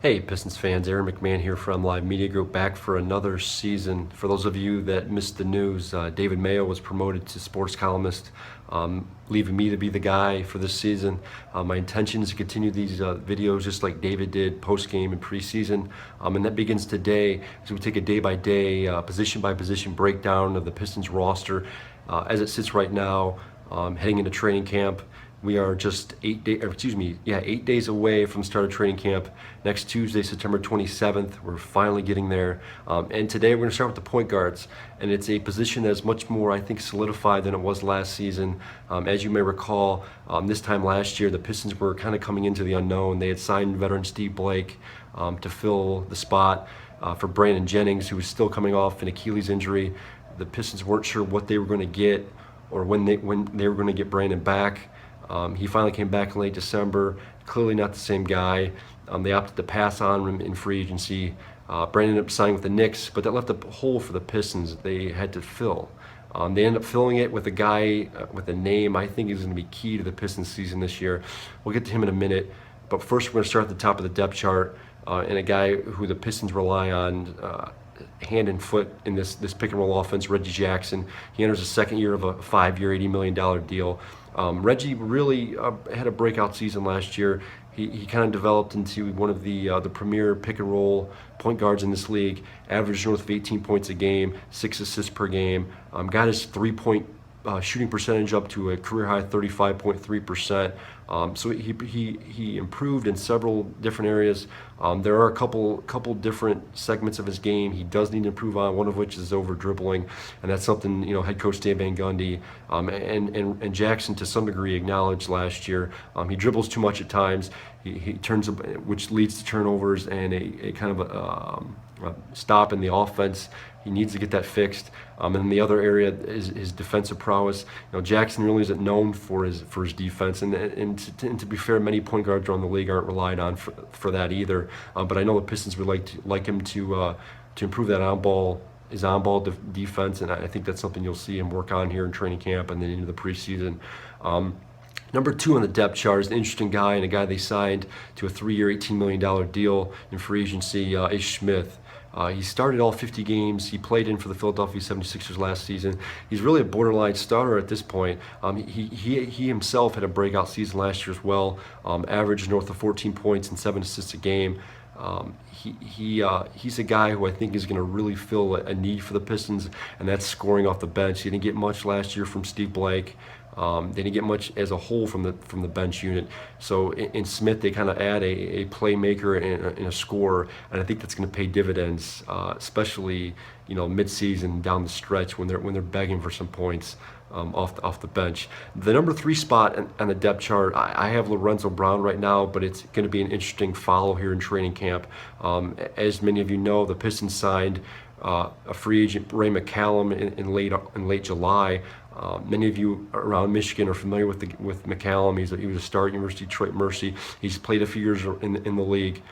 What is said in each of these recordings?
Hey Pistons fans, Aaron McMann here from MLive Media Group, back for another season. For those of you that missed the news, David Mayo was promoted to sports columnist, leaving me to be the guy for this season. My intention is to continue these videos just like David did post-game and preseason, and that begins today as we take a day-by-day, position-by-position breakdown of the Pistons roster as it sits right now, heading into training camp. We are just 8 days away from the start of training camp. Next Tuesday, September 27th, we're finally getting there. And today we're going to start with the point guards. And it's a position that is much more, I think, solidified than it was last season. As you may recall, this time last year, the Pistons were kind of coming into the unknown. They had signed veteran Steve Blake to fill the spot for Brandon Jennings, who was still coming off an Achilles injury. The Pistons weren't sure what they were going to get or when they were going to get Brandon back. He finally came back in late December, clearly not the same guy. They opted to pass on him in free agency. Brandon ended up signing with the Knicks, but that left a hole for the Pistons that they had to fill. They ended up filling it with a guy with a name I think is going to be key to the Pistons season this year. We'll get to him in a minute, but first we're going to start at the top of the depth chart, and a guy who the Pistons rely on hand and foot in this pick and roll offense, Reggie Jackson. He enters the second year of a 5-year, $80 million deal. Reggie really had a breakout season last year. He kind of developed into one of the premier pick and roll point guards in this league. Averaged north of 18 points a game, 6 assists per game. Got his 3-point shooting percentage up to a career high 35.3%. So he improved in several different areas. There are a couple different segments of his game he does need to improve on. One of which is over dribbling, and that's something head coach Dan Van Gundy and Jackson to some degree acknowledged last year. He dribbles too much at times. He turns, which leads to turnovers and a kind of a stop in the offense. He needs to get that fixed. And then the other area is his defensive prowess. Jackson really isn't known for his defense, and to be fair, many point guards around the league aren't relied on for that either. But I know the Pistons would like him to improve that his on-ball defense, and I think that's something you'll see him work on here in training camp and then into the preseason. Number 2 on the depth chart is an interesting guy, and a guy they signed to a 3-year, $18 million deal in free agency, Ish Smith. He started all 50 games. He played in for the Philadelphia 76ers last season. He's really a borderline starter at this point. He himself had a breakout season last year as well. Averaged north of 14 points and 7 assists a game. He's a guy who I think is going to really fill a need for the Pistons, and that's scoring off the bench. He didn't get much last year from Steve Blake. They didn't get much as a whole from the bench unit. So in Smith, they kind of add a playmaker and a scorer, and I think that's going to pay dividends, especially mid-season down the stretch when they're begging for some points off the bench. The number 3 spot on the depth chart, I have Lorenzo Brown right now, but it's going to be an interesting follow here in training camp. As many of you know, the Pistons signed a free agent, Ray McCallum, in late July. Many of you around Michigan are familiar with McCallum. He was a star at University of Detroit Mercy. He's played a few years in the league.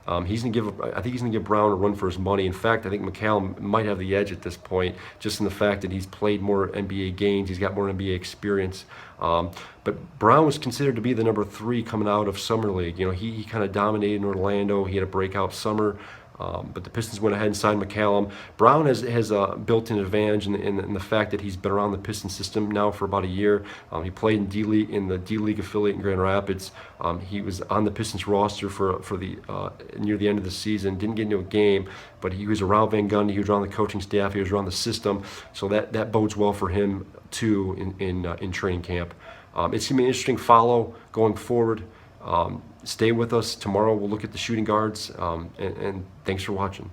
I think he's gonna give Brown a run for his money. In fact, I think McCallum might have the edge at this point, just in the fact that he's played more NBA games. He's got more NBA experience. But Brown was considered to be the number 3 coming out of summer league. He kind of dominated in Orlando. He had a breakout summer. But the Pistons went ahead and signed McCallum. Brown has a built-in advantage in the fact that he's been around the Pistons system now for about a year. He played in the D League affiliate in Grand Rapids. He was on the Pistons roster for the near the end of the season. Didn't get into a game, but he was around Van Gundy. He was around the coaching staff. He was around the system. So that bodes well for him too in training camp. It's gonna be an interesting follow going forward. Stay with us. Tomorrow we'll look at the shooting guards, and thanks for watching.